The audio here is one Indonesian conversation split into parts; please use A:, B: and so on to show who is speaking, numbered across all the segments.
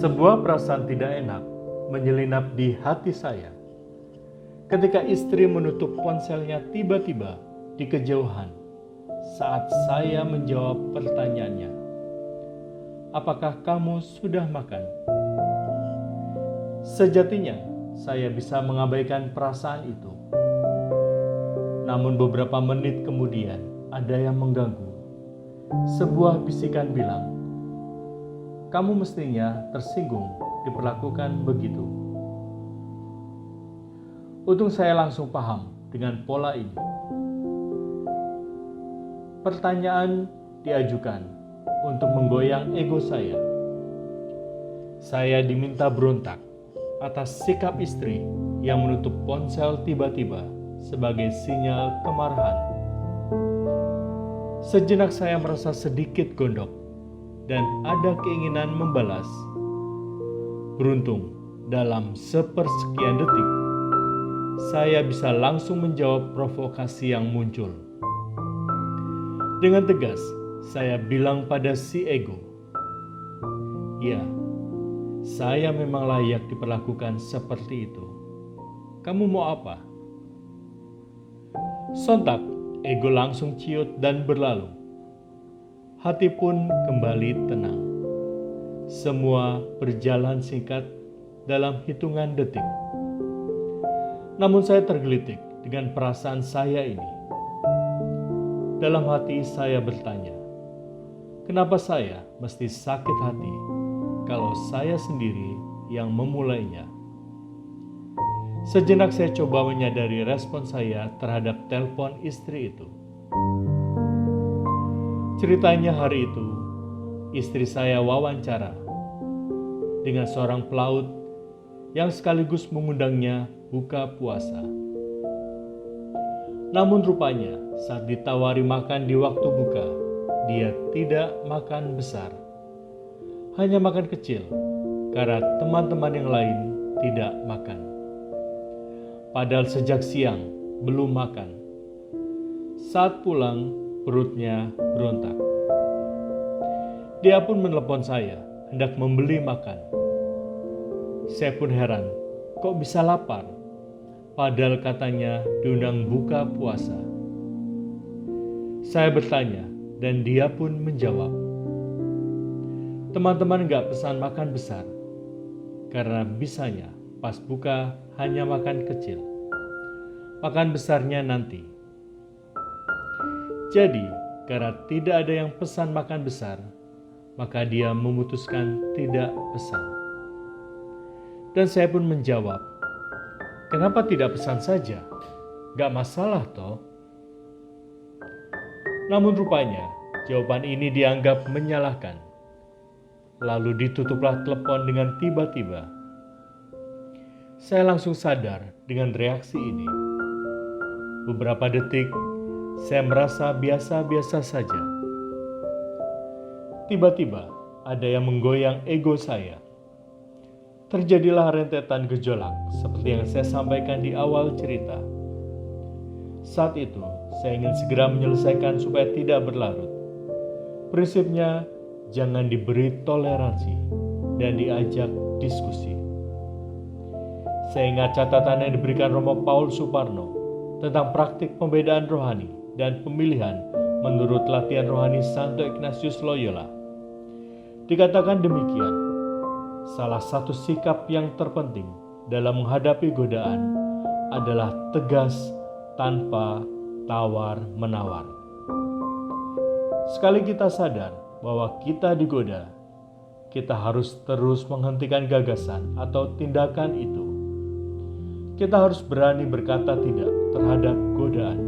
A: Sebuah perasaan tidak enak menyelinap di hati saya ketika istri menutup ponselnya tiba-tiba di kejauhan saat saya menjawab pertanyaannya. Apakah kamu sudah makan? Sejatinya saya bisa mengabaikan perasaan itu. Namun beberapa menit kemudian ada yang mengganggu. Sebuah bisikan bilang, kamu mestinya tersinggung diperlakukan begitu. Untung saya langsung paham dengan pola ini. Pertanyaan diajukan untuk menggoyang ego saya. Saya diminta berontak atas sikap istri yang menutup ponsel tiba-tiba sebagai sinyal kemarahan. Sejenak saya merasa sedikit gondok dan ada keinginan membalas. Beruntung dalam sepersekian detik, saya bisa langsung menjawab provokasi yang muncul. Dengan tegas, saya bilang pada si ego, ya, saya memang layak diperlakukan seperti itu. Kamu mau apa? Sontak, ego langsung ciut dan berlalu. Hati pun kembali tenang. Semua berjalan singkat dalam hitungan detik. Namun saya tergelitik dengan perasaan saya ini. Dalam hati saya bertanya, kenapa saya mesti sakit hati kalau saya sendiri yang memulainya? Sejenak saya coba menyadari respon saya terhadap telepon istri itu. Ceritanya hari itu, istri saya wawancara dengan seorang pelaut yang sekaligus mengundangnya buka puasa. Namun rupanya saat ditawari makan di waktu buka, dia tidak makan besar. Hanya makan kecil karena teman-teman yang lain tidak makan. Padahal sejak siang belum makan. Saat pulang, perutnya berontak. Dia pun menelepon saya, hendak membeli makan. Saya pun heran, kok bisa lapar? Padahal katanya diundang buka puasa. Saya bertanya, dan dia pun menjawab, teman-teman gak pesan makan besar, karena bisanya pas buka hanya makan kecil. Makan besarnya nanti. Jadi, karena tidak ada yang pesan makan besar, maka dia memutuskan tidak pesan. Dan saya pun menjawab, kenapa tidak pesan saja? Gak masalah toh. Namun rupanya, jawaban ini dianggap menyalahkan. Lalu ditutuplah telepon dengan tiba-tiba. Saya langsung sadar dengan reaksi ini. Beberapa detik, saya merasa biasa-biasa saja. Tiba-tiba, ada yang menggoyang ego saya. Terjadilah rentetan gejolak seperti yang saya sampaikan di awal cerita. Saat itu, saya ingin segera menyelesaikan supaya tidak berlarut. Prinsipnya, jangan diberi toleransi dan diajak diskusi. Saya ingat catatan yang diberikan Romo Paul Suparno tentang praktik pembedaan rohani dan pemilihan menurut latihan rohani Santo Ignatius Loyola. Dikatakan demikian, salah satu sikap yang terpenting dalam menghadapi godaan adalah tegas tanpa tawar-menawar. Sekali kita sadar bahwa kita digoda, kita harus terus menghentikan gagasan atau tindakan itu. Kita harus berani berkata tidak terhadap godaan.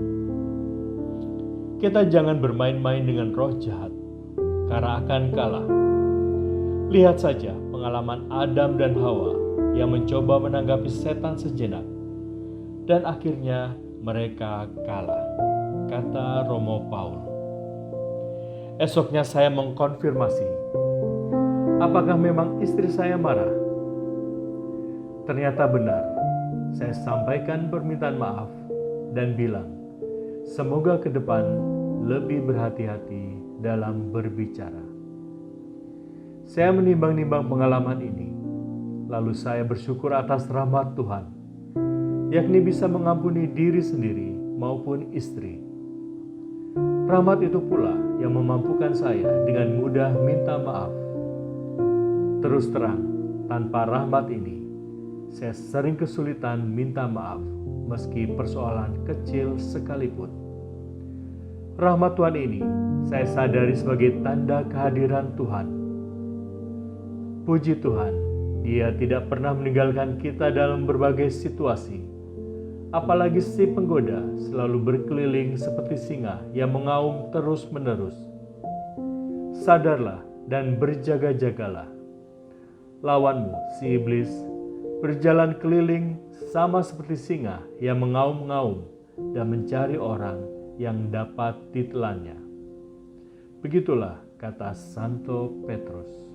A: Kita jangan bermain-main dengan roh jahat, karena akan kalah. Lihat saja pengalaman Adam dan Hawa yang mencoba menanggapi setan sejenak, dan akhirnya mereka kalah, kata Romo Paul. Esoknya saya mengkonfirmasi, apakah memang istri saya marah? Ternyata benar. Saya sampaikan permintaan maaf dan bilang, semoga ke depan lebih berhati-hati dalam berbicara. Saya menimbang-nimbang pengalaman ini, lalu saya bersyukur atas rahmat Tuhan, yakni bisa mengampuni diri sendiri maupun istri. Rahmat itu pula yang memampukan saya dengan mudah minta maaf. Terus terang, tanpa rahmat ini, saya sering kesulitan minta maaf meski persoalan kecil sekalipun. Rahmat Tuhan ini saya sadari sebagai tanda kehadiran Tuhan. Puji Tuhan, Dia tidak pernah meninggalkan kita dalam berbagai situasi. Apalagi si penggoda selalu berkeliling seperti singa yang mengaum terus-menerus. Sadarlah dan berjaga-jagalah. Lawanmu, si iblis, berjalan keliling sama seperti singa yang mengaum-ngaum dan mencari orang yang dapat ditelannya. Begitulah kata Santo Petrus.